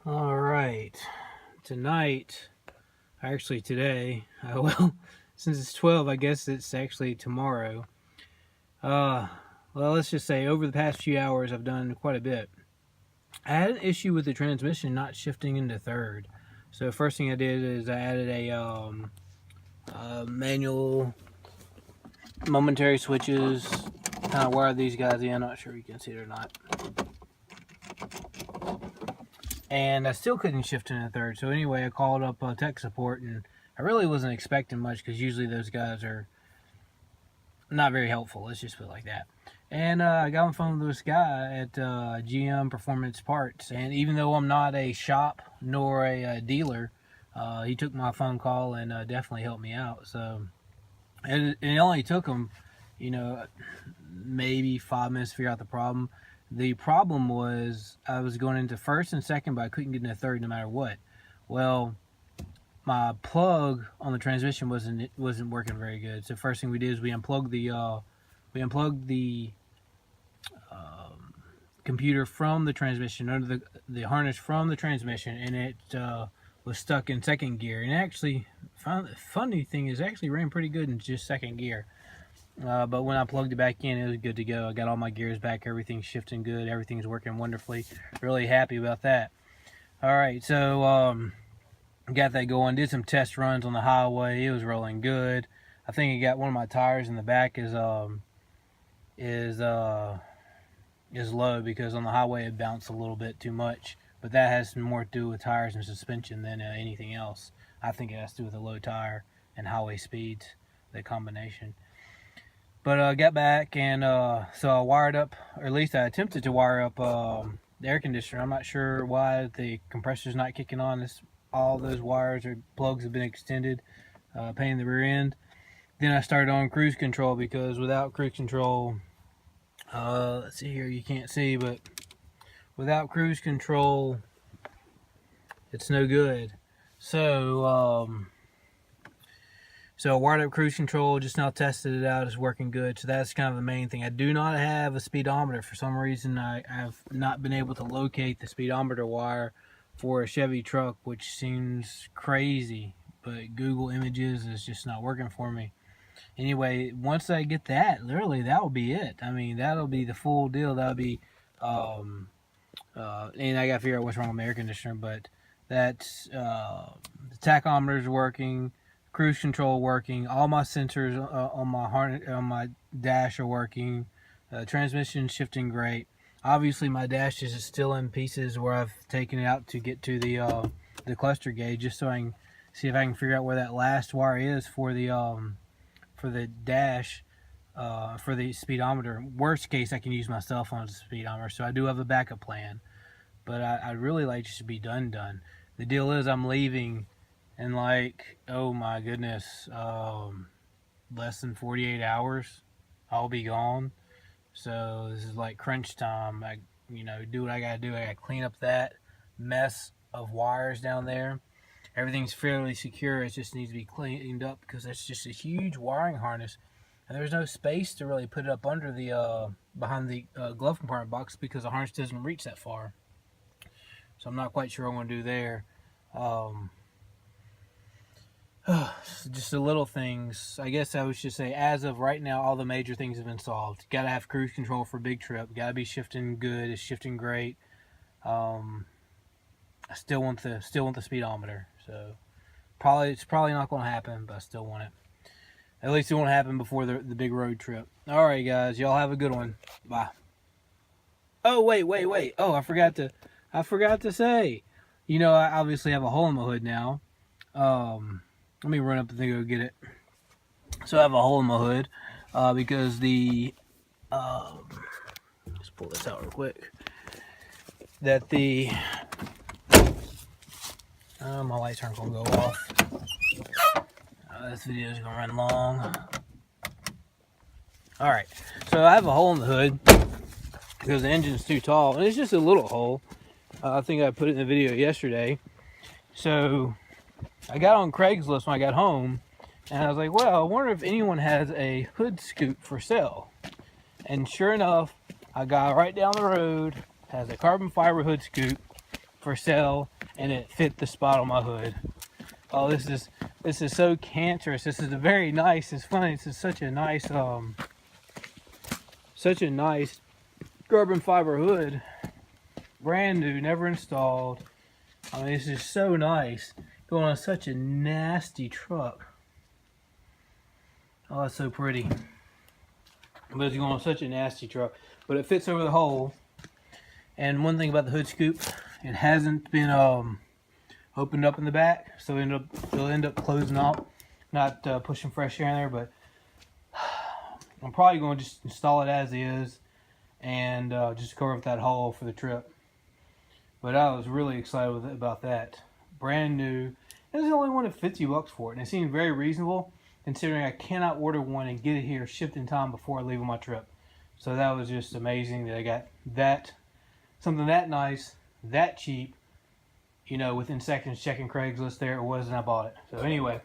All right, tonight, actually today, well, since it's 12, I guess it's actually tomorrow. Well, let's just say over the past few hours, I've done quite a bit. I had an issue with the transmission not shifting into third. So first thing I did is I added a manual momentary switches. Kind of wired these guys in. I'm not sure if you can see it or not. And I still couldn't shift into third. So anyway, I called up tech support, and I really wasn't expecting much because usually those guys are not very helpful. Let's just put it like that. And I got on the phone with this guy at GM Performance Parts, and even though I'm not a shop nor a dealer, he took my phone call and definitely helped me out. So, and it only took him, maybe 5 minutes to figure out the problem. The problem was I was going into first and second, but I couldn't get into third no matter what. Well, my plug on the transmission wasn't working very good. So first thing we did is we unplugged the computer from the transmission, under the harness from the transmission, and it was stuck in second gear. And actually, the funny thing is, it actually ran pretty good in just second gear. But when I plugged it back in, it was good to go. I got all my gears back, everything's shifting good, everything's working wonderfully. Really happy about that. All right, so got that going. Did some test runs on the highway. It was rolling good. I think I got one of my tires in the back is low because on the highway it bounced a little bit too much. But that has more to do with tires and suspension than anything else. I think it has to do with a low tire and highway speeds, the combination. But I got back, and so I wired up, or at least I attempted to wire up the air conditioner. I'm not sure why the compressor's not kicking on. All those wires or plugs have been extended, pain in the rear end. Then I started on cruise control because without cruise control, let's see here, you can't see, but without cruise control, it's no good. So I wired up cruise control, just now tested it out, it's working good. So that's kind of the main thing. I do not have a speedometer. For some reason, I've not been able to locate the speedometer wire for a Chevy truck, which seems crazy, but Google Images is just not working for me. Anyway, once I get that, literally, that will be it. I mean, that'll be the full deal. That'll be, and I gotta figure out what's wrong with my air conditioner, but that's, the tachometer's working, cruise control working, all my sensors on my dash are working, transmission shifting great. Obviously my dash is still in pieces where I've taken it out to get to the cluster gauge, just so I can see if I can figure out where that last wire is for the dash, for the speedometer. Worst case, I can use my cell phone as a speedometer, so I do have a backup plan. But I'd really like it to be done. The deal is I'm leaving in oh my goodness, less than 48 hours, I'll be gone. So this is like crunch time. I do what I gotta do. I gotta clean up that mess of wires down there. Everything's fairly secure. It just needs to be cleaned up because it's just a huge wiring harness, and there's no space to really put it up under the behind the glove compartment box because the harness doesn't reach that far. So I'm not quite sure what I'm gonna do there. Just the little things. I guess I would just say, as of right now, all the major things have been solved. Gotta have cruise control for big trip. Gotta be shifting good. It's shifting great. I still want the speedometer. So it's probably not going to happen, but I still want it. At least it won't happen before the big road trip. All right, guys. Y'all have a good one. Bye. Oh wait. Oh, I forgot to say. I obviously have a hole in my hood now. Let me run up and go get it. So I have a hole in my hood because let's pull this out real quick. That my lights aren't going to go off. This video is going to run long. Alright, so I have a hole in the hood because the engine's too tall, and it's just a little hole. I think I put it in the video yesterday. So I got on Craigslist when I got home, and I was like, well, I wonder if anyone has a hood scoop for sale. And sure enough, a guy right down the road has a carbon fiber hood scoop for sale, and it fit the spot on my hood. Oh, this is so cancerous. This is a very nice. It's funny. This is such a nice carbon fiber hood, brand new, never installed. I mean, this is so nice. Going on such a nasty truck. Oh, it's so pretty. But it's going on such a nasty truck. But it fits over the hole. And one thing about the hood scoop, it hasn't been opened up in the back, so it'll end up closing up, not pushing fresh air in there. But I'm probably going to just install it as is and just cover up that hole for the trip. But I was really excited about that. Brand new. This is the only one at $50 for it, and it seemed very reasonable considering I cannot order one and get it here shipped in time before I leave on my trip. So that was just amazing that I got that, something that nice, that cheap, you know, within seconds checking Craigslist. There it was, and I bought it. So anyway,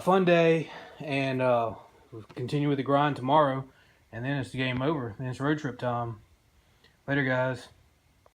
fun day, and we'll continue with the grind tomorrow, and then it's the game over. Then it's road trip time. Later, guys.